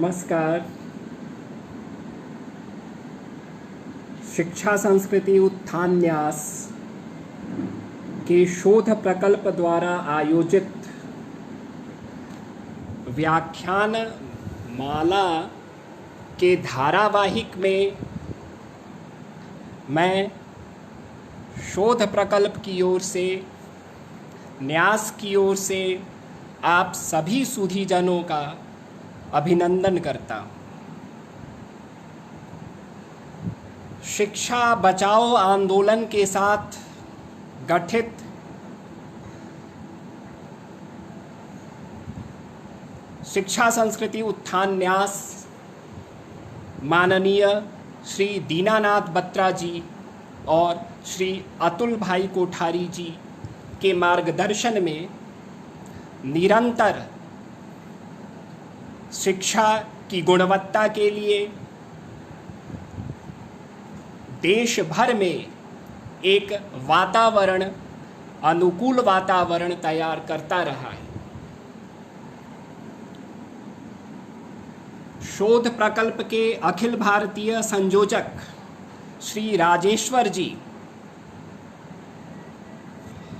नमस्कार। शिक्षा संस्कृति उत्थान न्यास के शोध प्रकल्प द्वारा आयोजित व्याख्यान माला के धारावाहिक में मैं शोध प्रकल्प की ओर से, न्यास की ओर से आप सभी सुधीजनों का अभिनंदन करता हूँ। शिक्षा बचाओ आंदोलन के साथ गठित शिक्षा संस्कृति उत्थान न्यास माननीय श्री दीनानाथ बत्रा जी और श्री अतुल भाई कोठारी जी के मार्गदर्शन में निरंतर शिक्षा की गुणवत्ता के लिए देश भर में एक वातावरण, अनुकूल वातावरण तैयार करता रहा है। शोध प्रकल्प के अखिल भारतीय संयोजक श्री राजेश्वर जी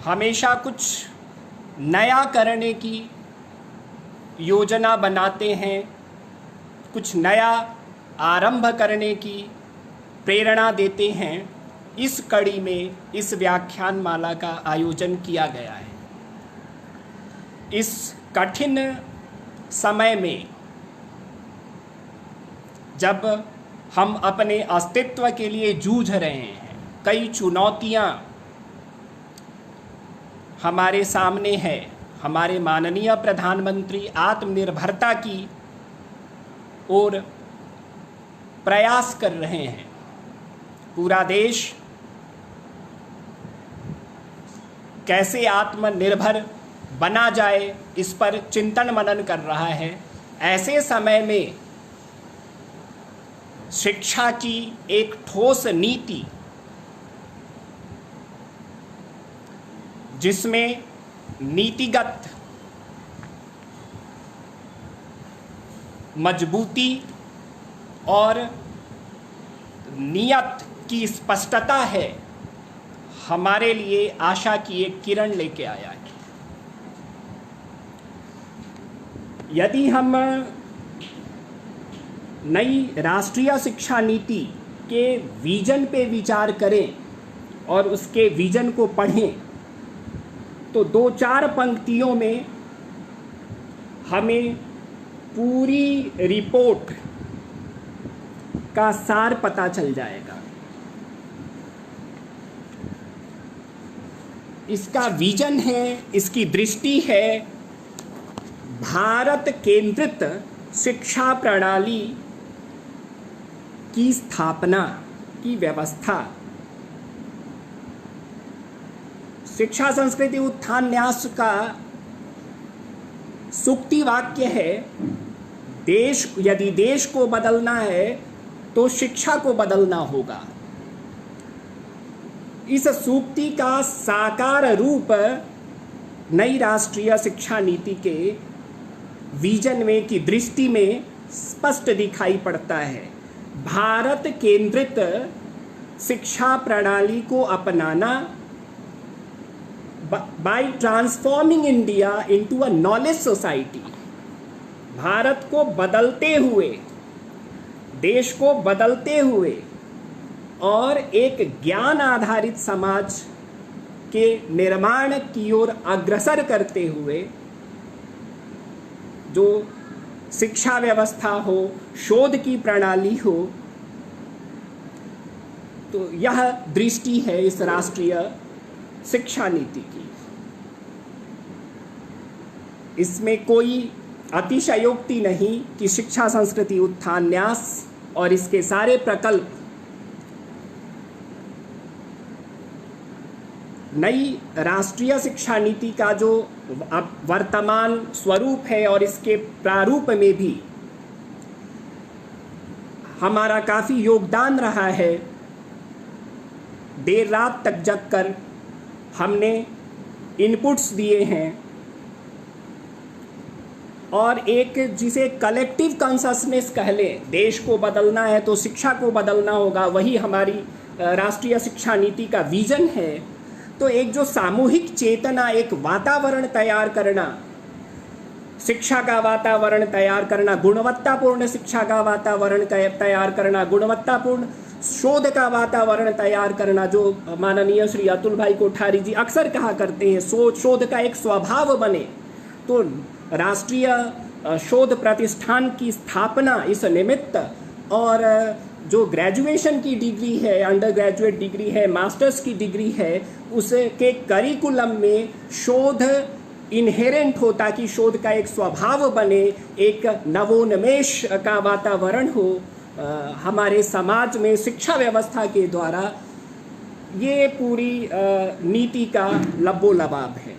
हमेशा कुछ नया करने की योजना बनाते हैं, कुछ नया आरंभ करने की प्रेरणा देते हैं। इस कड़ी में इस व्याख्यान माला का आयोजन किया गया है। इस कठिन समय में जब हम अपने अस्तित्व के लिए जूझ रहे हैं, कई चुनौतियां हमारे सामने है। हमारे माननीय प्रधानमंत्री आत्मनिर्भरता की ओर प्रयास कर रहे हैं। पूरा देश कैसे आत्मनिर्भर बना जाए, इस पर चिंतन मनन कर रहा है। ऐसे समय में शिक्षा की एक ठोस नीति, जिसमें नीतिगत मजबूती और नियत की स्पष्टता है, हमारे लिए आशा की एक किरण लेके आया है। यदि हम नई राष्ट्रीय शिक्षा नीति के विजन पे विचार करें और उसके विजन को पढ़ें तो 2-4 पंक्तियों में हमें पूरी रिपोर्ट का सार पता चल जाएगा। इसका विजन है, इसकी दृष्टि है भारत केंद्रित शिक्षा प्रणाली की स्थापना की व्यवस्था। शिक्षा संस्कृति उत्थान न्यास का सूक्ति वाक्य है, यदि देश को बदलना है तो शिक्षा को बदलना होगा। इस सूक्ति का साकार रूप नई राष्ट्रीय शिक्षा नीति के विजन में की दृष्टि में स्पष्ट दिखाई पड़ता है। भारत केंद्रित शिक्षा प्रणाली को अपनाना, by transforming India into a knowledge society, Bharat को बदलते हुए, देश को बदलते हुए और एक ज्ञान आधारित समाज के निर्माण की ओर अग्रसर करते हुए, जो शिक्षा व्यवस्था हो, शोध की प्रणाली हो, तो यह दृष्टि है इस राष्ट्रीय शिक्षा नीति की। इसमें कोई अतिशयोक्ति नहीं कि शिक्षा संस्कृति उत्थान न्यास और इसके सारे प्रकल्प नई राष्ट्रीय शिक्षा नीति का जो वर्तमान स्वरूप है और इसके प्रारूप में भी हमारा काफ़ी योगदान रहा है। देर रात तक जग कर हमने इनपुट्स दिए हैं और एक जिसे कलेक्टिव कॉन्शसनेस कह लें, देश को बदलना है तो शिक्षा को बदलना होगा, वही हमारी राष्ट्रीय शिक्षा नीति का विजन है। तो एक जो सामूहिक चेतना, एक वातावरण तैयार करना, शिक्षा का वातावरण तैयार करना, गुणवत्तापूर्ण शिक्षा का वातावरण तैयार करना, गुणवत्तापूर्ण शोध का वातावरण तैयार करना, जो माननीय श्री अतुल भाई कोठारी जी अक्सर कहा करते हैं, शोध का एक स्वभाव बने। तो राष्ट्रीय शोध प्रतिष्ठान की स्थापना इस निमित्त, और जो ग्रेजुएशन की डिग्री है, अंडर ग्रेजुएट डिग्री है, मास्टर्स की डिग्री है, उसके करिकुलम में शोध इनहेरेंट हो, ताकि शोध का एक स्वभाव बने, एक नवोन्मेष का वातावरण हो हमारे समाज में शिक्षा व्यवस्था के द्वारा। ये पूरी नीति का लबोलबाब है।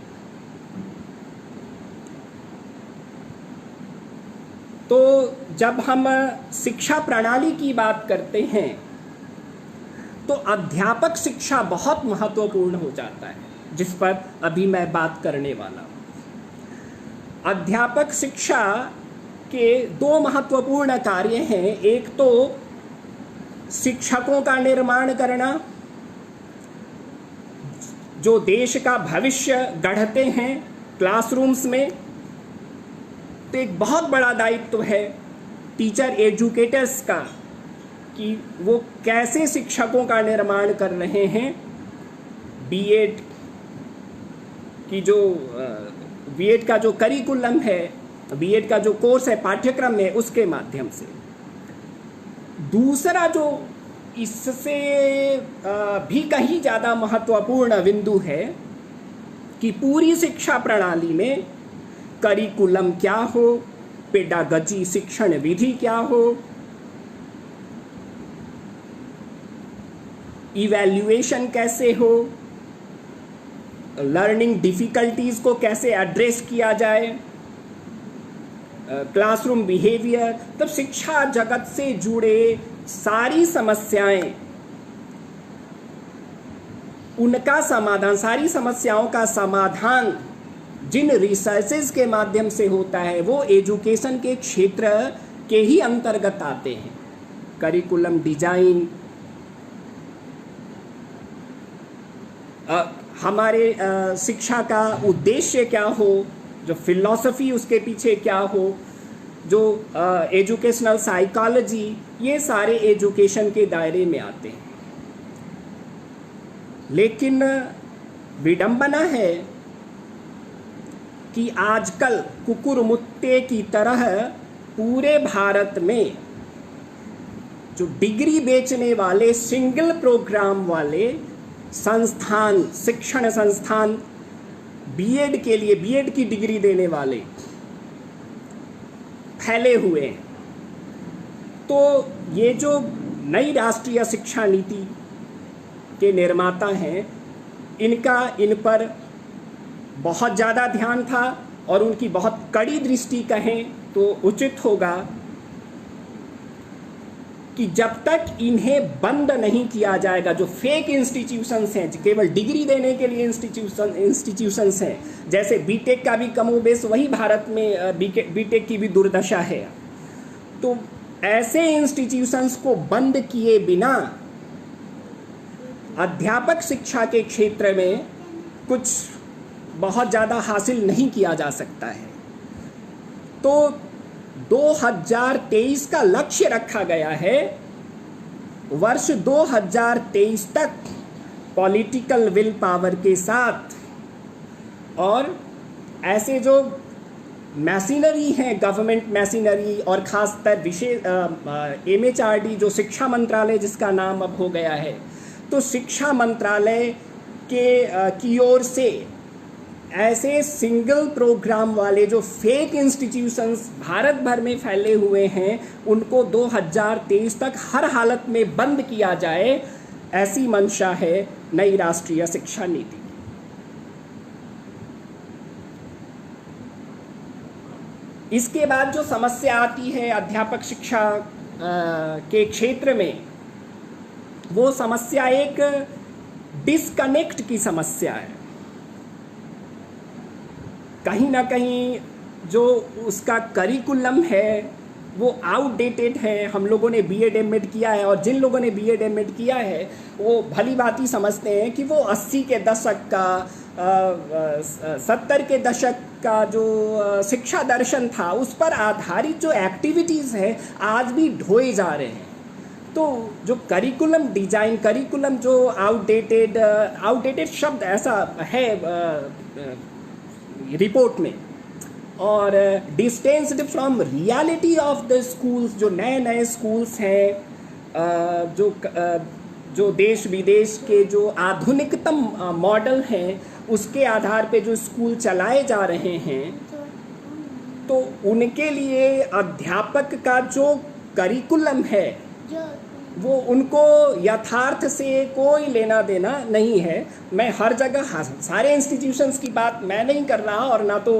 तो जब हम शिक्षा प्रणाली की बात करते हैं तो अध्यापक शिक्षा बहुत महत्वपूर्ण हो जाता है, जिस पर अभी मैं बात करने वाला हूँ। अध्यापक शिक्षा के दो महत्वपूर्ण कार्य हैं। एक तो शिक्षकों का निर्माण करना, जो देश का भविष्य गढ़ते हैं क्लासरूम्स में। तो एक बहुत बड़ा दायित्व है टीचर एजुकेटर्स का कि वो कैसे शिक्षकों का निर्माण कर रहे हैं। बीएड का जो करिकुलम है, बीएड का जो कोर्स है, पाठ्यक्रम है, उसके माध्यम से। दूसरा जो इससे भी कहीं ज़्यादा महत्वपूर्ण बिंदु है कि पूरी शिक्षा प्रणाली में करिकुलम क्या हो, पेडागजी शिक्षण विधि क्या हो, इवैल्यूएशन कैसे हो, लर्निंग डिफिकल्टीज को कैसे एड्रेस किया जाए, क्लासरूम बिहेवियर। तब शिक्षा जगत से जुड़े सारी समस्याएं, उनका समाधान, सारी समस्याओं का समाधान जिन रिसर्चेज के माध्यम से होता है वो एजुकेशन के क्षेत्र के ही अंतर्गत आते हैं। करिकुलम डिजाइन, हमारे शिक्षा का उद्देश्य क्या हो, जो फिलॉसफी उसके पीछे क्या हो, जो एजुकेशनल साइकोलॉजी, ये सारे एजुकेशन के दायरे में आते हैं। लेकिन विडंबना है कि आजकल कुकुरमुत्ते की तरह पूरे भारत में जो डिग्री बेचने वाले, सिंगल प्रोग्राम वाले संस्थान, शिक्षण संस्थान, बीएड के लिए, बीएड की डिग्री देने वाले फैले हुए हैं। तो ये जो नई राष्ट्रीय शिक्षा नीति के निर्माता हैं, इन पर बहुत ज़्यादा ध्यान था और उनकी बहुत कड़ी दृष्टि कहें तो उचित होगा कि जब तक इन्हें बंद नहीं किया जाएगा, जो फेक इंस्टीट्यूशंस हैं, केवल डिग्री देने के लिए इंस्टीट्यूशंस हैं, जैसे बीटेक का भी कमोबेश वही भारत में बीटेक की भी दुर्दशा है। तो ऐसे इंस्टीट्यूशंस को बंद किए बिना अध्यापक शिक्षा के क्षेत्र में कुछ बहुत ज़्यादा हासिल नहीं किया जा सकता है। तो 2023 का लक्ष्य रखा गया है, वर्ष 2023 तक पॉलिटिकल विल पावर के साथ, और ऐसे जो मैशिनरी हैं, गवर्नमेंट मैशिनरी, और खासकर विशेष MHRD जो शिक्षा मंत्रालय जिसका नाम अब हो गया है, तो शिक्षा मंत्रालय की ओर से ऐसे सिंगल प्रोग्राम वाले जो फेक इंस्टीट्यूशंस भारत भर में फैले हुए हैं, उनको 2023 तक हर हालत में बंद किया जाए, ऐसी मंशा है नई राष्ट्रीय शिक्षा नीति। इसके बाद जो समस्या आती है अध्यापक शिक्षा के क्षेत्र में, वो समस्या एक डिस्कनेक्ट की समस्या है। कहीं ना कहीं जो उसका करिकुलम है वो आउटडेटेड है। हम लोगों ने बीएड एमएड किया है, और जिन लोगों ने बीएड एमएड किया है वो भली भांति समझते हैं कि वो 80 के दशक का 70 के दशक का जो शिक्षा दर्शन था उस पर आधारित जो एक्टिविटीज़ है आज भी ढोए जा रहे हैं। तो जो करिकुलम डिजाइन, करिकुलम जो आउटडेटेड शब्द ऐसा है रिपोर्ट में, और distanced from reality of the schools, जो नए नए स्कूल्स हैं जो देश विदेश के जो आधुनिकतम मॉडल हैं उसके आधार पे जो स्कूल चलाए जा रहे हैं, तो उनके लिए अध्यापक का जो करिकुलम है वो उनको यथार्थ से कोई लेना देना नहीं है। मैं हर जगह सारे इंस्टीट्यूशंस की बात मैं नहीं कर रहा, और ना तो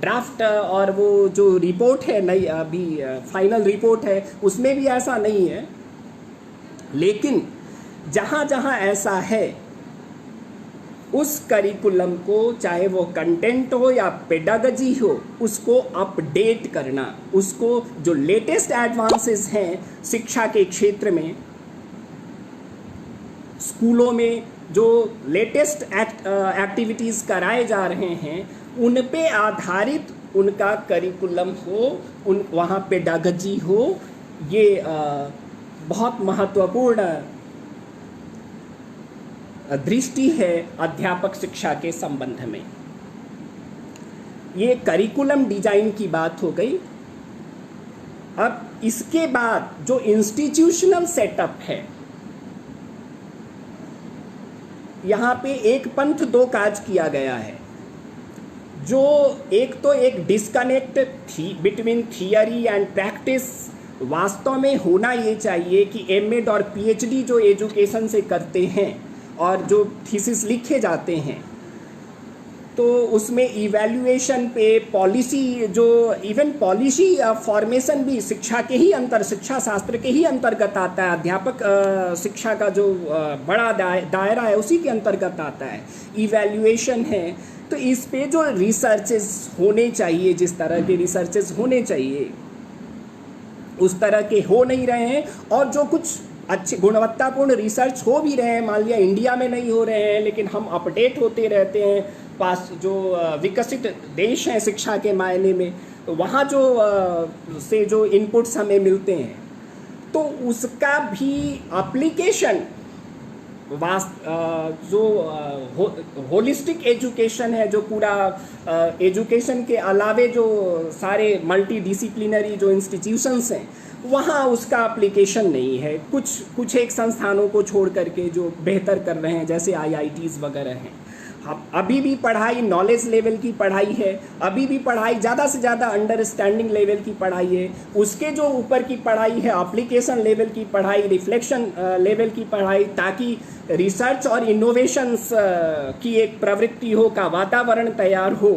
ड्राफ्ट और वो जो रिपोर्ट है नई अभी फाइनल रिपोर्ट है उसमें भी ऐसा नहीं है। लेकिन जहाँ जहाँ ऐसा है उस करिकुलम को, चाहे वो कंटेंट हो या पेडागजी हो, उसको अपडेट करना, उसको जो लेटेस्ट एडवांसेस हैं शिक्षा के क्षेत्र में, स्कूलों में जो लेटेस्ट एक्टिविटीज़ कराए जा रहे हैं उन पे आधारित उनका करिकुलम हो, वहाँ पेडागजी हो। ये बहुत महत्वपूर्ण दृष्टि है अध्यापक शिक्षा के संबंध में। ये करिकुलम डिजाइन की बात हो गई। अब इसके बाद जो इंस्टीट्यूशनल सेटअप है, यहाँ पे एक पंथ दो काज किया गया है। जो एक तो एक disconnect between theory and practice वास्तव में होना ये चाहिए कि एमएड और पीएचडी जो एजुकेशन से करते हैं और जो थीसिस लिखे जाते हैं, तो उसमें इवैल्यूएशन पे पॉलिसी, जो इवन पॉलिसी फॉर्मेशन भी शिक्षा शास्त्र के ही अंतर्गत आता है। अध्यापक शिक्षा का जो बड़ा दायरा है उसी के अंतर्गत आता है। इवैल्यूएशन है, तो इस पे जो रिसर्चेस होने चाहिए, जिस तरह के रिसर्चेस होने चाहिए उस तरह के हो नहीं रहे हैं। और जो कुछ अच्छे गुणवत्तापूर्ण रिसर्च हो भी रहे हैं, मान लिया इंडिया में नहीं हो रहे हैं, लेकिन हम अपडेट होते रहते हैं पास जो विकसित देश हैं शिक्षा के मायने में, तो वहाँ से जो इनपुट्स हमें मिलते हैं, तो उसका भी एप्लीकेशन जो होलिस्टिक एजुकेशन है, जो पूरा एजुकेशन के अलावे जो सारे मल्टी डिसिप्लिनरी जो इंस्टीट्यूशंस हैं वहाँ उसका एप्लीकेशन नहीं है। कुछ एक संस्थानों को छोड़ करके जो बेहतर कर रहे हैं, जैसे आईआईटीज़ वगैरह हैं। अभी भी पढ़ाई नॉलेज लेवल की पढ़ाई है, अभी भी पढ़ाई ज़्यादा से ज़्यादा अंडरस्टैंडिंग लेवल की पढ़ाई है। उसके जो ऊपर की पढ़ाई है एप्लीकेशन लेवल की पढ़ाई, रिफ्लेक्शन लेवल की पढ़ाई, ताकि रिसर्च और इनोवेशंस की एक प्रवृत्ति हो, का वातावरण तैयार हो।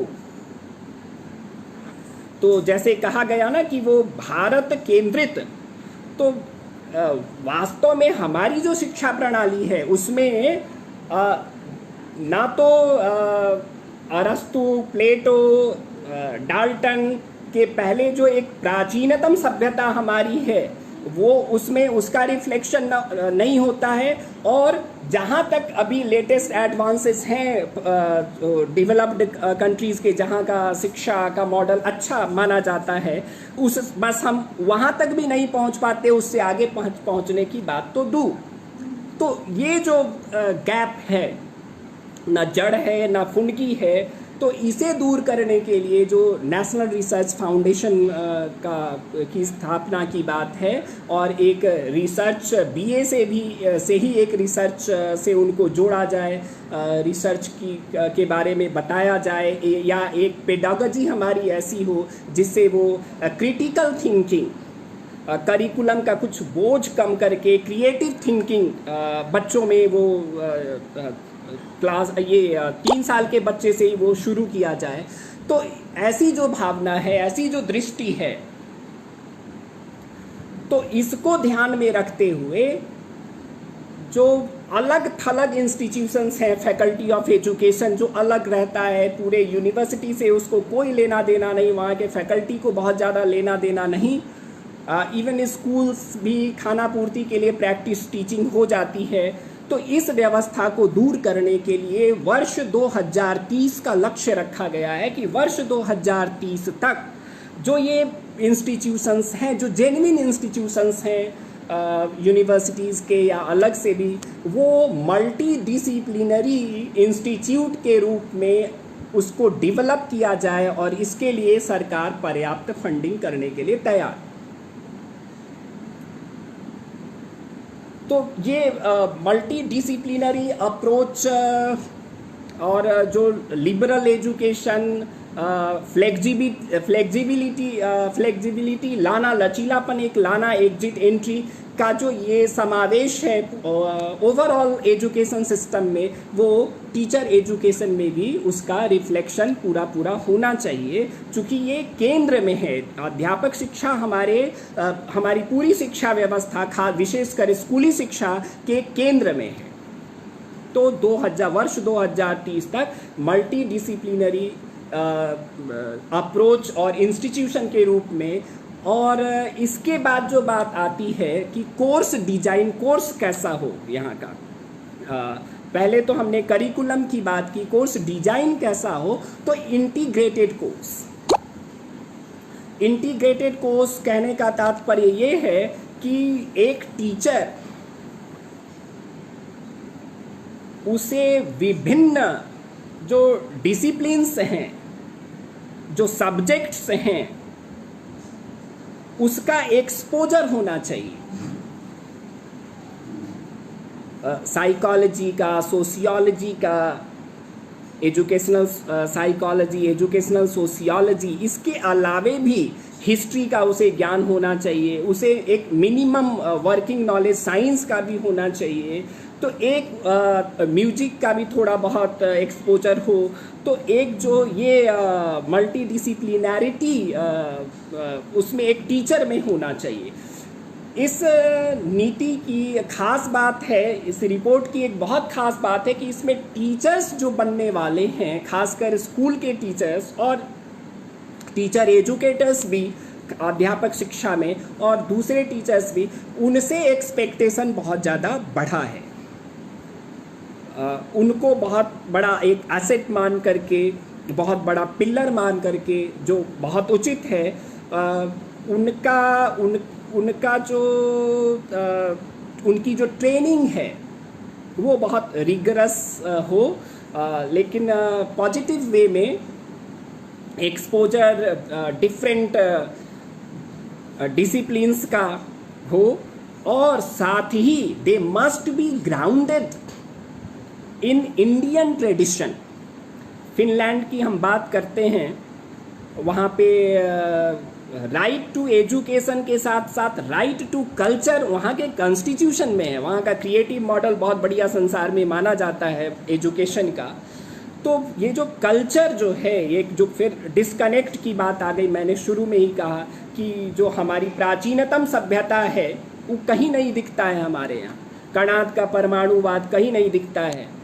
तो जैसे कहा गया ना कि वो भारत केंद्रित, तो वास्तव में हमारी जो शिक्षा प्रणाली है उसमें ना तो अरस्तु, प्लेटो, डाल्टन के पहले जो एक प्राचीनतम सभ्यता हमारी है वो उसमें उसका रिफ्लेक्शन नहीं होता है। और जहाँ तक अभी लेटेस्ट एडवांसेस हैं डेवलप्ड कंट्रीज़ के, जहाँ का शिक्षा का मॉडल अच्छा माना जाता है, बस हम वहाँ तक भी नहीं पहुँच पाते, उससे आगे पहुँचने की बात तो दूर। तो ये जो गैप है, ना जड़ है ना फुनगी है, तो इसे दूर करने के लिए जो नेशनल रिसर्च फाउंडेशन की स्थापना की बात है, और एक रिसर्च बीए से ही एक रिसर्च से उनको जोड़ा जाए, रिसर्च के बारे में बताया जाए, या एक पेडागोजी हमारी ऐसी हो जिससे वो क्रिटिकल थिंकिंग, करिकुलम का कुछ बोझ कम करके क्रिएटिव थिंकिंग बच्चों में वो क्लास 3 साल के बच्चे से ही वो शुरू किया जाए। तो ऐसी जो भावना है, ऐसी जो दृष्टि है, तो इसको ध्यान में रखते हुए जो अलग थलग इंस्टीट्यूशंस हैं, फैकल्टी ऑफ एजुकेशन जो अलग रहता है पूरे यूनिवर्सिटी से, उसको कोई लेना देना नहीं, वहाँ के फैकल्टी को बहुत ज़्यादा लेना देना नहीं। इवन स्कूल्स भी खाना पूर्ति के लिए प्रैक्टिस टीचिंग हो जाती है। तो इस व्यवस्था को दूर करने के लिए वर्ष 2030 का लक्ष्य रखा गया है कि वर्ष 2030 तक जो ये इंस्टीट्यूशंस हैं, जो जेन्युइन इंस्टीट्यूशंस हैं यूनिवर्सिटीज़ के या अलग से भी, वो मल्टी डिसिप्लिनरी इंस्टीट्यूट के रूप में उसको डेवलप किया जाए और इसके लिए सरकार पर्याप्त फंडिंग करने के लिए तैयार। तो ये मल्टी डिसिप्लिनरी अप्रोच और जो लिबरल एजुकेशन, फ्लेक्सिबिलिटी लाना, लचीलापन एक लाना, एग्जिट एंट्री का जो ये समावेश है ओवरऑल एजुकेशन सिस्टम में, वो टीचर एजुकेशन में भी उसका रिफ्लेक्शन पूरा होना चाहिए। चूँकि ये केंद्र में है, अध्यापक शिक्षा हमारी पूरी शिक्षा व्यवस्था विशेषकर स्कूली शिक्षा के केंद्र में है। तो वर्ष 2030 तक मल्टी डिसिप्लिनरी अप्रोच और इंस्टीट्यूशन के रूप में। और इसके बाद जो बात आती है कि कोर्स डिजाइन, कोर्स कैसा हो यहाँ का, पहले तो हमने करिकुलम की बात की, कोर्स डिजाइन कैसा हो, तो इंटीग्रेटेड कोर्स कहने का तात्पर्य ये है कि एक टीचर उसे विभिन्न जो डिसिप्लिन्स हैं, जो सब्जेक्ट्स हैं, उसका एक्सपोजर होना चाहिए। साइकोलॉजी का, सोशियोलॉजी का, एजुकेशनल साइकोलॉजी, एजुकेशनल सोशियोलॉजी, इसके अलावे भी हिस्ट्री का उसे ज्ञान होना चाहिए, उसे एक मिनिमम वर्किंग नॉलेज साइंस का भी होना चाहिए। तो एक म्यूजिक का भी थोड़ा बहुत एक्सपोजर हो। तो एक जो ये मल्टी डिसिप्लिनैरिटी उसमें एक टीचर में होना चाहिए। इस नीति की खास बात है, इस रिपोर्ट की एक बहुत खास बात है कि इसमें टीचर्स जो बनने वाले हैं, खासकर स्कूल के टीचर्स और टीचर एजुकेटर्स भी अध्यापक शिक्षा में, और दूसरे टीचर्स भी, उनसे एक्सपेक्टेशन बहुत ज़्यादा बढ़ा है। उनको बहुत बड़ा एक एसेट मान करके, बहुत बड़ा पिलर मान करके, जो बहुत उचित है, उनका जो उनकी जो ट्रेनिंग है वो बहुत रिगरस हो, लेकिन पॉजिटिव वे में एक्सपोजर डिफरेंट डिसिप्लिन्स का हो, और साथ ही they must be grounded in Indian tradition. Finland की हम बात करते हैं, वहाँ पे राइट टू एजुकेशन के साथ साथ राइट टू कल्चर वहाँ के कॉन्स्टिट्यूशन में है। वहाँ का क्रिएटिव मॉडल बहुत बढ़िया संसार में माना जाता है एजुकेशन का। तो ये जो कल्चर जो है, एक जो फिर डिस्कनेक्ट की बात आ गई, मैंने शुरू में ही कहा कि जो हमारी प्राचीनतम सभ्यता है वो कहीं नहीं दिखता है हमारे यहाँ। कणाद का परमाणुवाद कहीं नहीं दिखता है।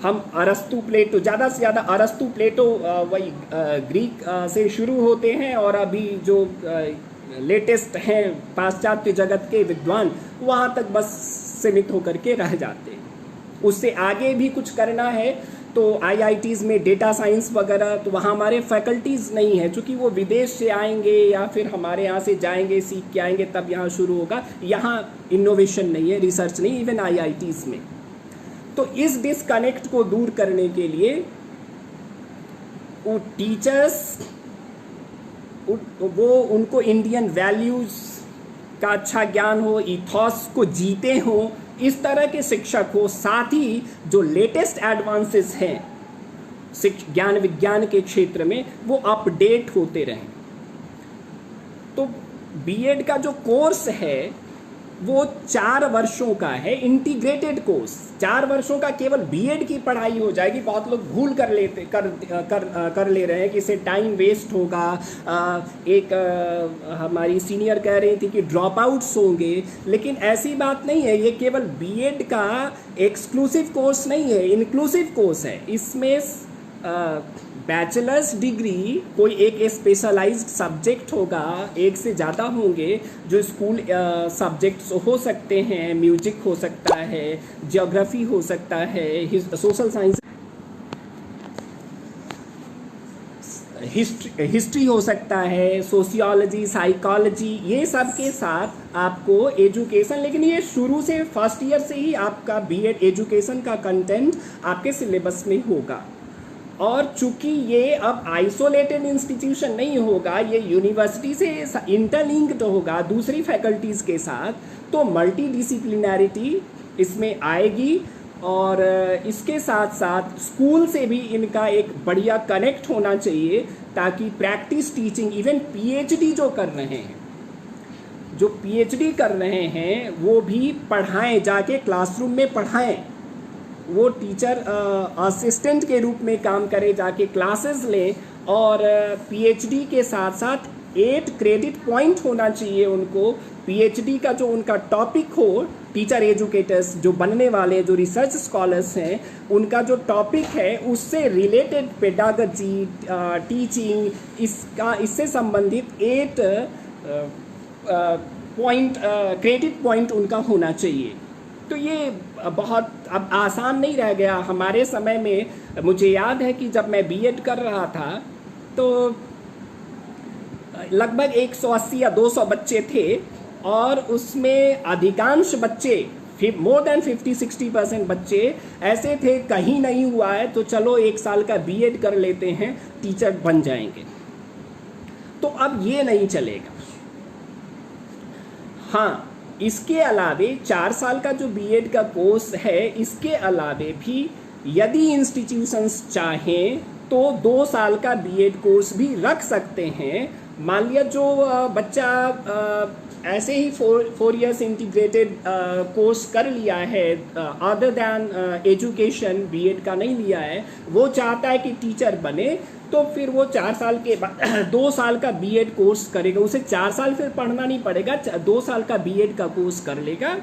हम अरस्तु प्लेटो, ज़्यादा से ज़्यादा अरस्तु प्लेटो वही ग्रीक से शुरू होते हैं, और अभी जो लेटेस्ट हैं पाश्चात्य जगत के विद्वान, वहाँ तक बस सीमित होकर के रह जाते हैं। उससे आगे भी कुछ करना है तो IITs में डेटा साइंस वगैरह, तो वहाँ हमारे फैकल्टीज़ नहीं है, चूँकि वो विदेश से आएंगे या फिर हमारे यहाँ से जाएंगे, सीख के आएंगे, तब यहाँ शुरू होगा। यहाँ इनोवेशन नहीं है, रिसर्च नहीं, इवन IITs में। तो इस डिस्कनेक्ट को दूर करने के लिए वो टीचर्स, वो उनको इंडियन वैल्यूज़ का अच्छा ज्ञान हो, इथॉस को जीते हो, इस तरह के शिक्षक हो। साथ ही जो लेटेस्ट एडवांसेस हैं ज्ञान विज्ञान के क्षेत्र में, वो अपडेट होते रहें। तो बीएड का जो कोर्स है वो 4 वर्षों का है इंटीग्रेटेड कोर्स। 4 वर्षों का केवल बीएड की पढ़ाई हो जाएगी। बहुत लोग भूल कर लेते कर ले रहे हैं कि इससे टाइम वेस्ट होगा। हमारी सीनियर कह रही थी कि ड्रॉप आउट्स होंगे, लेकिन ऐसी बात नहीं है। ये केवल बीएड का एक्सक्लूसिव कोर्स नहीं है, इंक्लूसिव कोर्स है। इसमें बैचलर्स डिग्री कोई एक स्पेशलाइज्ड सब्जेक्ट होगा, एक से ज़्यादा होंगे जो स्कूल सब्जेक्ट्स हो सकते हैं। म्यूजिक हो सकता है, ज्योग्राफी हो सकता है, सोशल साइंस, हिस्ट्री हो सकता है, सोशियोलॉजी, साइकोलॉजी, ये सब के साथ आपको एजुकेशन। लेकिन ये शुरू से फर्स्ट ईयर से ही आपका बीएड एजुकेशन का कंटेंट आपके सिलेबस में होगा। और चूंकि ये अब आइसोलेटेड इंस्टीट्यूशन नहीं होगा, ये यूनिवर्सिटी से इंटरलिंक्ड होगा दूसरी फैकल्टीज़ के साथ, तो मल्टी डिसिप्लिनैरिटी इसमें आएगी। और इसके साथ साथ स्कूल से भी इनका एक बढ़िया कनेक्ट होना चाहिए, ताकि प्रैक्टिस टीचिंग, इवन पीएचडी जो कर रहे हैं वो भी पढ़ाएं, जाके क्लासरूम में पढ़ाएं। वो टीचर असिस्टेंट के रूप में काम करे, जाके क्लासेस लें। और पीएचडी के साथ साथ 8 क्रेडिट पॉइंट होना चाहिए उनको। पीएचडी का जो उनका टॉपिक हो, टीचर एजुकेटर्स जो बनने वाले, जो रिसर्च स्कॉलर्स हैं, उनका जो टॉपिक है उससे रिलेटेड पेडागॉजी, टीचिंग, इससे संबंधित 8 क्रेडिट पॉइंट उनका होना चाहिए। तो ये बहुत अब आसान नहीं रह गया। हमारे समय में मुझे याद है कि जब मैं बीएड कर रहा था तो लगभग 180 या 200 बच्चे थे, और उसमें अधिकांश बच्चे, मोर देन 50-60% बच्चे ऐसे थे, कहीं नहीं हुआ है तो चलो 1 साल का बीएड कर लेते हैं, टीचर बन जाएंगे। तो अब ये नहीं चलेगा। हाँ, इसके अलावे 4 साल का जो बीएड का कोर्स है, इसके अलावे भी यदि इंस्टीट्यूशंस चाहें तो 2 साल का बीएड कोर्स भी रख सकते हैं। मान लिया जो बच्चा ऐसे ही 4 इयर्स इंटीग्रेटेड कोर्स कर लिया है, अदर दैन एजुकेशन, बीएड का नहीं लिया है, वो चाहता है कि टीचर बने, तो फिर वो 4 साल के बाद 2 साल का बीएड कोर्स करेगा। उसे 4 साल फिर पढ़ना नहीं पड़ेगा, 2 साल का बीएड का कोर्स कर लेगा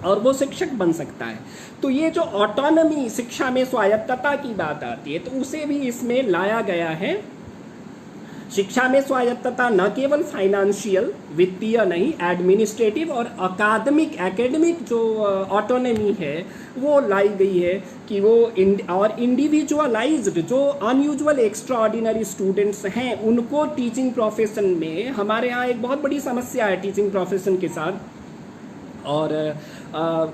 और वो शिक्षक बन सकता है। तो ये जो ऑटोनॉमी, शिक्षा में स्वायत्तता की बात आती है, तो उसे भी इसमें लाया गया है। शिक्षा में स्वायत्तता न केवल फाइनेंशियल, वित्तीय नहीं, एडमिनिस्ट्रेटिव और एकेडमिक जो ऑटोनॉमी है वो लाई गई है कि वो और इंडिविजुअलाइज्ड, जो अनयूजुअल एक्स्ट्राऑर्डिनरी स्टूडेंट्स हैं, उनको टीचिंग प्रोफेशन में, हमारे यहाँ एक बहुत बड़ी समस्या है टीचिंग प्रोफेशन के साथ, और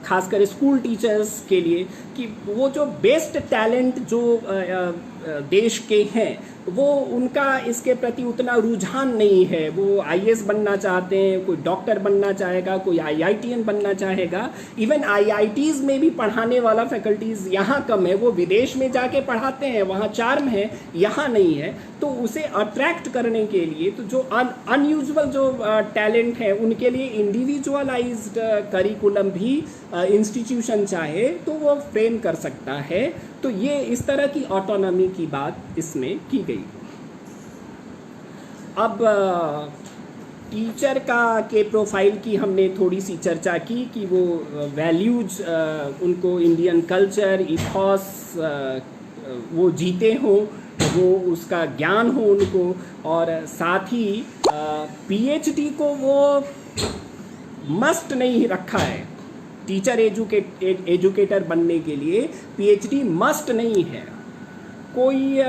खासकर स्कूल टीचर्स के लिए, कि वो जो बेस्ट टैलेंट जो देश के हैं, वो उनका इसके प्रति उतना रुझान नहीं है। वो आईएएस बनना चाहते हैं, कोई डॉक्टर बनना चाहेगा, कोई आईआईटीएन बनना चाहेगा। इवन आईआईटीज़ में भी पढ़ाने वाला फैकल्टीज़ यहाँ कम है, वो विदेश में जाके पढ़ाते हैं, वहाँ चार्म है, यहाँ नहीं है। तो उसे अट्रैक्ट करने के लिए, तो जो अनयूजुअल जो टैलेंट है, उनके लिए इंडिविजुअलाइज्ड करिकुलम भी इंस्टीट्यूशन चाहे तो वो फ्रेम कर सकता है। तो ये इस तरह की ऑटोनॉमी की बात इसमें की गई। अब टीचर के प्रोफाइल की हमने थोड़ी सी चर्चा की कि वो वैल्यूज, उनको इंडियन कल्चर, इथॉस वो जीते हों, वो उसका ज्ञान हो उनको, और साथ ही पीएचडी को वो मस्ट नहीं रखा है। टीचर एजुकेटर बनने के लिए पीएचडी मस्ट नहीं है। कोई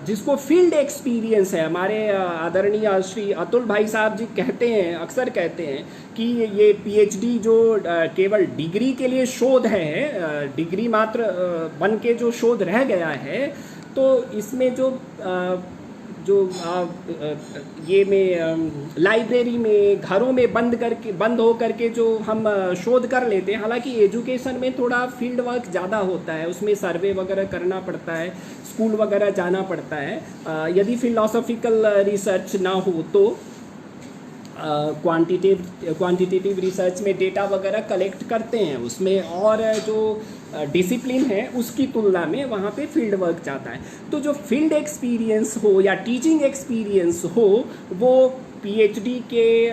जिसको फील्ड एक्सपीरियंस है, हमारे आदरणीय श्री अतुल भाई साहब जी कहते हैं, अक्सर कहते हैं कि ये पीएचडी जो केवल डिग्री के लिए शोध है, डिग्री मात्र बन के जो शोध रह गया है, तो इसमें जो ये में लाइब्रेरी में, घरों में बंद हो करके जो हम शोध कर लेते हैं, हालांकि एजुकेशन में थोड़ा फील्ड वर्क ज़्यादा होता है, उसमें सर्वे वगैरह करना पड़ता है, स्कूल वगैरह जाना पड़ता है, यदि फिलोसॉफिकल रिसर्च ना हो तो। क्वांटिटेटिव रिसर्च में डेटा वगैरह कलेक्ट करते हैं उसमें, और जो डिसिप्लिन है उसकी तुलना में वहाँ पे फील्ड वर्क जाता है। तो जो फील्ड एक्सपीरियंस हो या टीचिंग एक्सपीरियंस हो वो पीएचडी के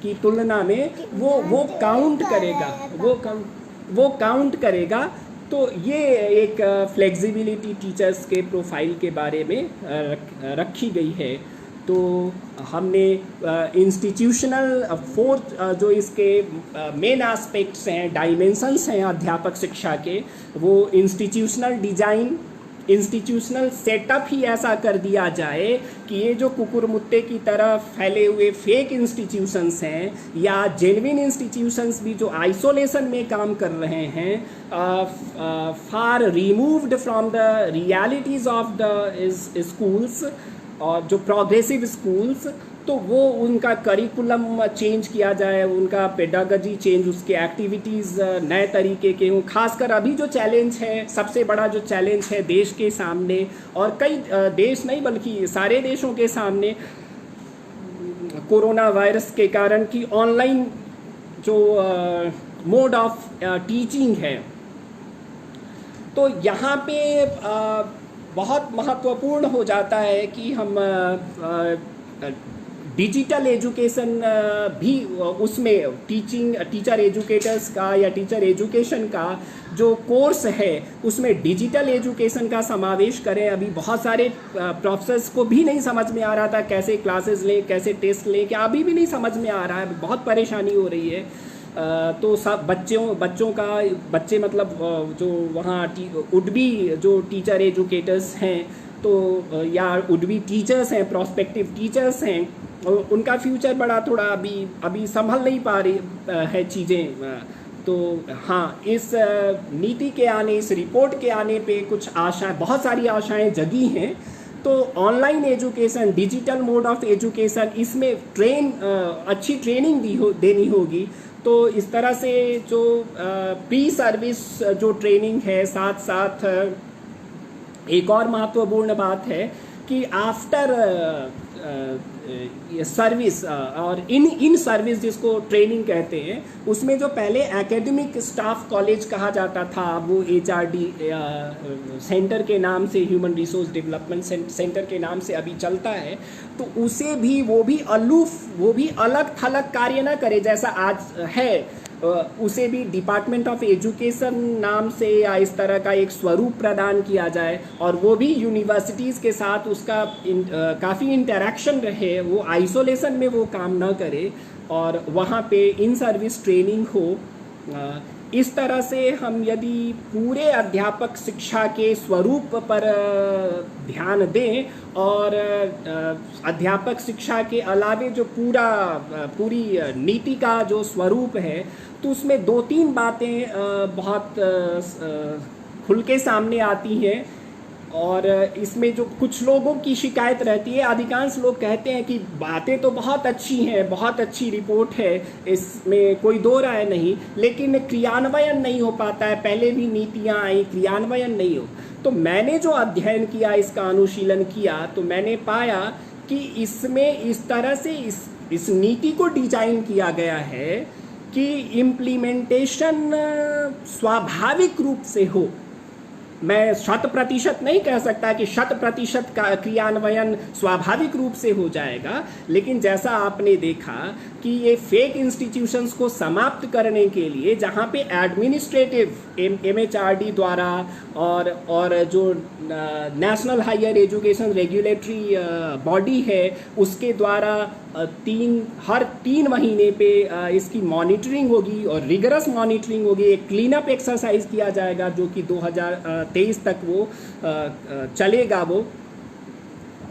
की तुलना में वो काउंट करेगा, वो काउंट करेगा। तो ये एक फ्लेक्सिबिलिटी टीचर्स के प्रोफाइल के बारे में रखी गई है। तो हमने इंस्टीट्यूशनल फोर्थ जो इसके मेन एस्पेक्ट्स हैं, डायमेंशंस हैं अध्यापक शिक्षा के, वो इंस्टीट्यूशनल डिजाइन, इंस्टीट्यूशनल सेटअप ही ऐसा कर दिया जाए कि ये जो कुकुरमुत्ते की तरह फैले हुए फेक इंस्टीट्यूशंस हैं या जेन्युइन इंस्टीट्यूशंस भी जो आइसोलेशन में काम कर रहे हैं, far removed from the realities of the schools और जो प्रोग्रेसिव स्कूल्स, तो वो उनका करिकुलम चेंज किया जाए, उनका पेडागजी चेंज, उसके एक्टिविटीज़ नए तरीके के हों। खासकर अभी जो चैलेंज है, सबसे बड़ा जो चैलेंज है देश के सामने, और कई देश नहीं बल्कि सारे देशों के सामने कोरोना वायरस के कारण कि ऑनलाइन जो मोड ऑफ टीचिंग है, तो यहाँ पे बहुत महत्वपूर्ण हो जाता है कि हम डिजिटल एजुकेशन भी उसमें टीचर एजुकेटर्स का या टीचर एजुकेशन का जो कोर्स है उसमें डिजिटल एजुकेशन का समावेश करें। अभी बहुत सारे प्रोफेसर्स को भी नहीं समझ में आ रहा था कैसे क्लासेस लें, कैसे टेस्ट लें, क्या अभी भी नहीं समझ में आ रहा है, बहुत परेशानी हो रही है। तो सब बच्चों का बच्चे मतलब जो वहाँ वुड बी जो टीचर एजुकेटर्स हैं तो या वुड बी टीचर्स हैं, प्रोस्पेक्टिव टीचर्स हैं, उनका फ्यूचर बड़ा थोड़ा अभी संभल नहीं पा रही है चीज़ें। तो हाँ, इस नीति के आने, इस रिपोर्ट के आने पे कुछ आशाएं, बहुत सारी आशाएं जगी हैं। तो online education, digital mode of education, इसमें अच्छी ट्रेनिंग देनी होगी। तो इस तरह से जो प्री सर्विस जो ट्रेनिंग है, साथ साथ एक और महत्वपूर्ण बात है कि आफ्टर सर्विस और इन सर्विस जिसको ट्रेनिंग कहते हैं, उसमें जो पहले एकेडमिक स्टाफ कॉलेज कहा जाता था, वो HRD सेंटर के नाम से, ह्यूमन रिसोर्स डेवलपमेंट सेंटर के नाम से अभी चलता है। तो उसे भी वो भी अलग थलग कार्य ना करे जैसा आज है, उसे भी डिपार्टमेंट ऑफ एजुकेशन नाम से या इस तरह का एक स्वरूप प्रदान किया जाए, और वो भी यूनिवर्सिटीज़ के साथ उसका काफ़ी इंटरेक्शन रहे, वो आइसोलेशन में वो काम ना करे और वहाँ पे इन सर्विस ट्रेनिंग हो। इस तरह से हम यदि पूरे अध्यापक शिक्षा के स्वरूप पर ध्यान दें और अध्यापक शिक्षा के अलावे जो पूरी नीति का जो स्वरूप है, तो उसमें 2-3 बातें बहुत खुल के सामने आती हैं। और इसमें जो कुछ लोगों की शिकायत रहती है, अधिकांश लोग कहते हैं कि बातें तो बहुत अच्छी हैं, बहुत अच्छी रिपोर्ट है, इसमें कोई दो राय नहीं, लेकिन क्रियान्वयन नहीं हो पाता है। पहले भी नीतियां आई, क्रियान्वयन नहीं हो। तो मैंने जो अध्ययन किया, इसका अनुशीलन किया, तो मैंने पाया कि इसमें इस तरह से इस नीति को डिजाइन किया गया है कि इम्प्लीमेंटेशन स्वाभाविक रूप से हो। मैं 100% नहीं कह सकता कि 100% का क्रियान्वयन स्वाभाविक रूप से हो जाएगा, लेकिन जैसा आपने देखा कि ये फेक इंस्टीट्यूशंस को समाप्त करने के लिए जहाँ पे एडमिनिस्ट्रेटिव MHRD द्वारा और जो national higher education regulatory body है उसके द्वारा हर 3 महीने पे इसकी मॉनिटरिंग होगी और रिगरस मॉनिटरिंग होगी। एक क्लीन अप एक्सरसाइज किया जाएगा जो कि 2023 तक वो चलेगा वो।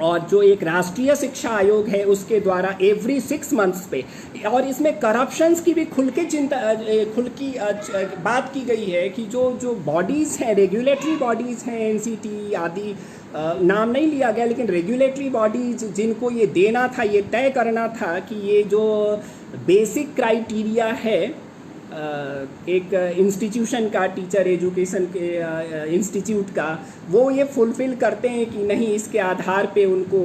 और जो एक राष्ट्रीय शिक्षा आयोग है उसके द्वारा एवरी 6 मंथ्स पे, और इसमें करप्शंस की भी खुल की बात की गई है कि जो बॉडीज़ हैं, रेगुलेटरी बॉडीज़ हैं, NCT आदि नाम नहीं लिया गया, लेकिन रेगुलेटरी बॉडीज जिनको ये देना था, ये तय करना था कि ये जो बेसिक क्राइटेरिया है एक इंस्टीट्यूशन का, टीचर एजुकेशन के इंस्टीट्यूट का, वो ये फुलफिल करते हैं कि नहीं, इसके आधार पे उनको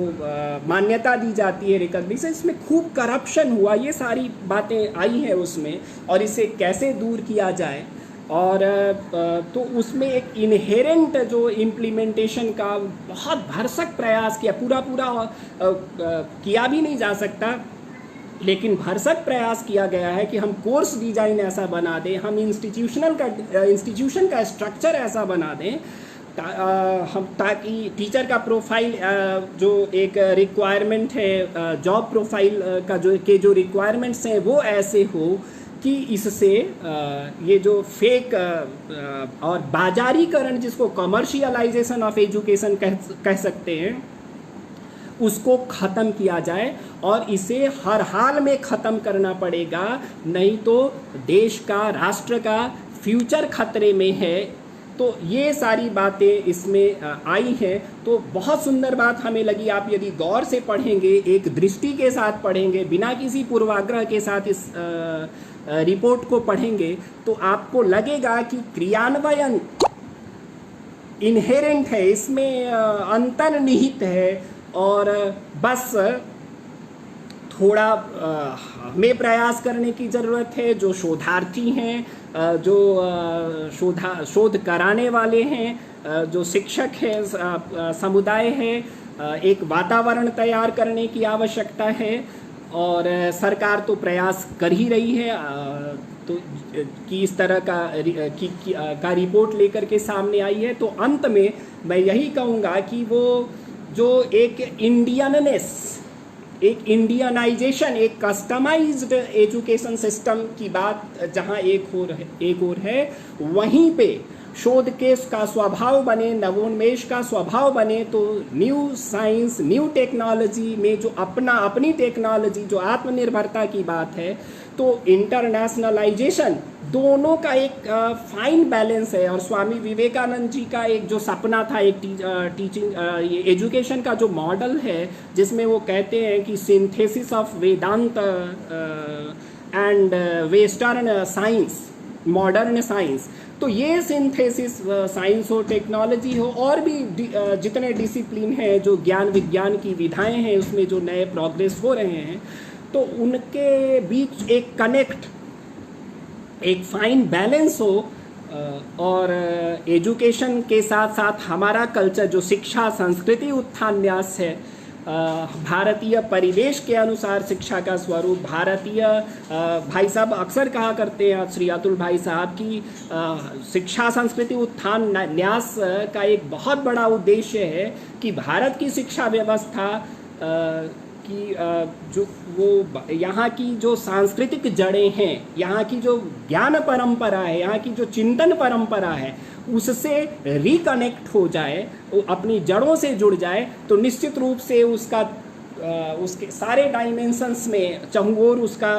मान्यता दी जाती है, रिकॉग्निशन। इसमें खूब करप्शन हुआ, ये सारी बातें आई है उसमें, और इसे कैसे दूर किया जाए। और तो उसमें एक इनहेरेंट जो इम्प्लीमेंटेशन का बहुत भरसक प्रयास किया, पूरा किया भी नहीं जा सकता, लेकिन भरसक प्रयास किया गया है कि हम कोर्स डिज़ाइन ऐसा बना दें, हम इंस्टीट्यूशन का स्ट्रक्चर ऐसा बना दें हम, ताकि टीचर का प्रोफाइल जो एक रिक्वायरमेंट है, जॉब प्रोफाइल का जो रिक्वायरमेंट्स हैं वो ऐसे हो कि इससे ये जो फेक और बाजारीकरण, जिसको कमर्शियलाइजेशन ऑफ एजुकेशन कह सकते हैं, उसको ख़त्म किया जाए। और इसे हर हाल में ख़त्म करना पड़ेगा, नहीं तो देश का, राष्ट्र का फ्यूचर खतरे में है। तो ये सारी बातें इसमें आई हैं। तो बहुत सुंदर बात हमें लगी। आप यदि गौर से पढ़ेंगे, एक दृष्टि के साथ पढ़ेंगे, बिना किसी पूर्वाग्रह के साथ इस रिपोर्ट को पढ़ेंगे, तो आपको लगेगा कि क्रियान्वयन इनहेरेंट है, इसमें अंतर्निहित है, और बस थोड़ा हमें प्रयास करने की ज़रूरत है। जो शोधार्थी हैं, जो शोध कराने वाले हैं, जो शिक्षक हैं, समुदाय है, एक वातावरण तैयार करने की आवश्यकता है। और सरकार तो प्रयास कर ही रही है, तो कि इस तरह का रिपोर्ट लेकर के सामने आई है। तो अंत में मैं यही कहूँगा कि वो जो एक इंडियननेस, एक इंडियनाइजेशन, एक कस्टमाइज्ड एजुकेशन सिस्टम की बात जहाँ एक और है, वहीं पे शोध के का स्वभाव बने, नवोन्मेष का स्वभाव बने, तो न्यू साइंस, न्यू टेक्नोलॉजी में जो अपनी टेक्नोलॉजी, जो आत्मनिर्भरता की बात है, तो इंटरनेशनलाइजेशन, दोनों का एक फाइन बैलेंस है। और स्वामी विवेकानंद जी का एक जो सपना था, एक टीचिंग एजुकेशन का जो मॉडल है, जिसमें वो कहते हैं कि synthesis of Vedanta and western science, modern science, तो ये सिंथेसिस साइंस हो, टेक्नोलॉजी हो, और भी जितने डिसिप्लिन हैं, जो ज्ञान विज्ञान की विधाएं हैं, उसमें जो नए प्रोग्रेस हो रहे हैं, तो उनके बीच एक कनेक्ट, एक फाइन बैलेंस हो। और एजुकेशन के साथ साथ हमारा कल्चर, जो शिक्षा, संस्कृति, उत्थान न्यास है, भारतीय परिवेश के अनुसार शिक्षा का स्वरूप, भारतीय भाई साहब अक्सर कहा करते हैं, श्री अतुल भाई साहब की शिक्षा, संस्कृति, उत्थान न्यास का एक बहुत बड़ा उद्देश्य है कि भारत की शिक्षा व्यवस्था कि जो वो यहाँ की जो सांस्कृतिक जड़ें हैं, यहाँ की जो ज्ञान परंपरा है, यहाँ की जो चिंतन परंपरा है, उससे रिकनेक्ट हो जाए, वो अपनी जड़ों से जुड़ जाए, तो निश्चित रूप से उसके सारे डायमेंशंस में चहुओर उसका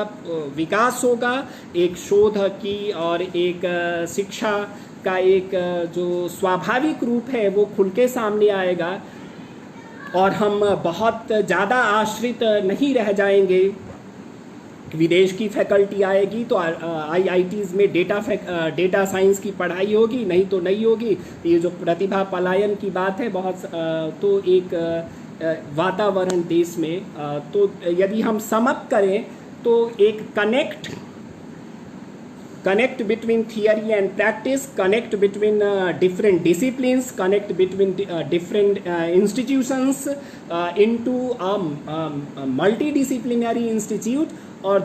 विकास होगा। एक शोध की और एक शिक्षा का एक जो स्वाभाविक रूप है वो खुल के सामने आएगा, और हम बहुत ज़्यादा आश्रित नहीं रह जाएंगे। विदेश की फैकल्टी आएगी तो IITs में डेटा साइंस की पढ़ाई होगी, नहीं तो नहीं होगी। ये जो प्रतिभा पलायन की बात है, बहुत तो एक वातावरण देश में, तो यदि हम समअप करें तो एक connect between theory and practice, connect between different disciplines, connect between different institutions into a multidisciplinary institute। और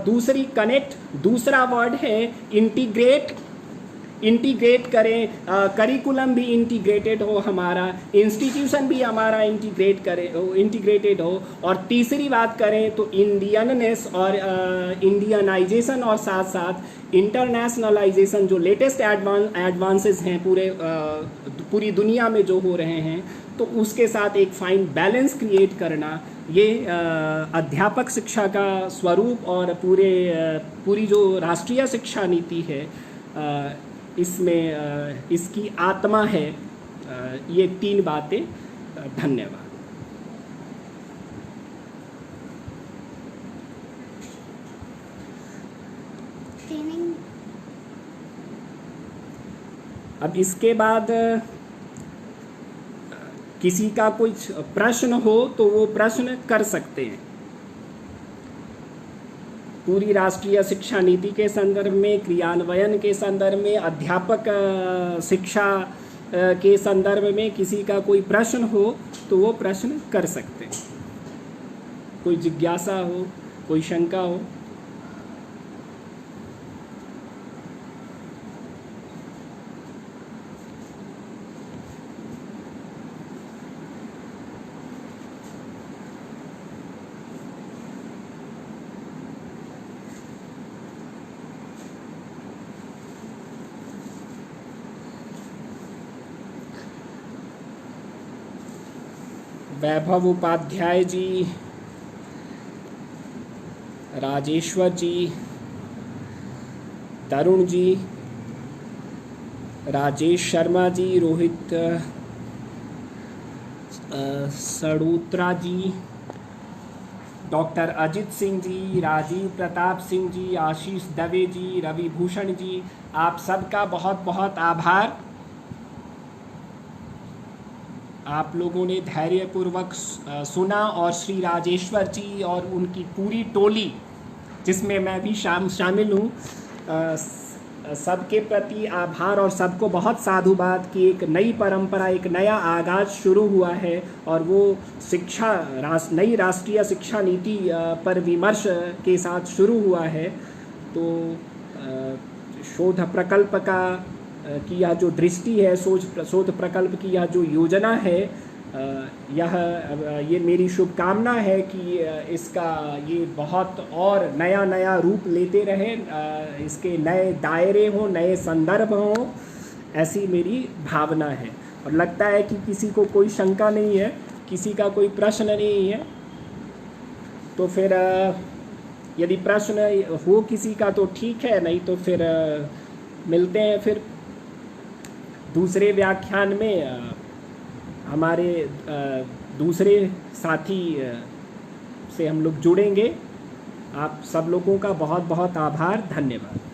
दूसरा वर्ड है इंटीग्रेट करें, करिकुलम भी इंटीग्रेटेड हो, हमारा इंस्टीट्यूशन भी हमारा इंटीग्रेटेड हो। और तीसरी बात करें तो इंडियननेस और इंडियनाइजेशन, और साथ साथ इंटरनेशनलाइजेशन, जो लेटेस्ट एडवांसेस हैं पूरी दुनिया में जो हो रहे हैं, तो उसके साथ एक फाइन बैलेंस क्रिएट करना, ये अध्यापक शिक्षा का स्वरूप और पूरी जो राष्ट्रीय शिक्षा नीति है, इसमें इसकी आत्मा है। ये 3 बातें। धन्यवाद। ट्रेनिंग अब इसके बाद किसी का कुछ प्रश्न हो तो वो प्रश्न कर सकते हैं। पूरी राष्ट्रीय शिक्षा नीति के संदर्भ में, क्रियान्वयन के संदर्भ में, अध्यापक शिक्षा के संदर्भ में किसी का कोई प्रश्न हो तो वो प्रश्न कर सकते हैं। कोई जिज्ञासा हो, कोई शंका हो। वैभव उपाध्याय जी, राजेश्वर जी, तरुण जी, राजेश शर्मा जी, रोहित सड़ूत्रा जी, डॉक्टर अजित सिंह जी, राजीव प्रताप सिंह जी, आशीष दवे जी, रवि भूषण जी, आप सबका बहुत बहुत आभार। आप लोगों ने धैर्यपूर्वक सुना और श्री राजेश्वर जी और उनकी पूरी टोली, जिसमें मैं भी शामिल हूँ, सबके प्रति आभार और सबको बहुत साधुवाद की एक नई परंपरा, एक नया आगाज शुरू हुआ है और वो नई राष्ट्रीय शिक्षा नीति पर विमर्श के साथ शुरू हुआ है। तो शोध प्रकल्प की यह जो दृष्टि है, शोध प्रकल्प की यह जो योजना है, ये मेरी शुभकामना है कि इसका ये बहुत और नया नया रूप लेते रहे, इसके नए दायरे हों, नए संदर्भ हों, ऐसी मेरी भावना है। और लगता है कि किसी को कोई शंका नहीं है, किसी का कोई प्रश्न नहीं है। तो फिर यदि प्रश्न हो किसी का तो ठीक है, नहीं तो फिर मिलते हैं फिर दूसरे व्याख्यान में हमारे दूसरे साथी से हम लोग जुड़ेंगे। आप सब लोगों का बहुत बहुत आभार, धन्यवाद।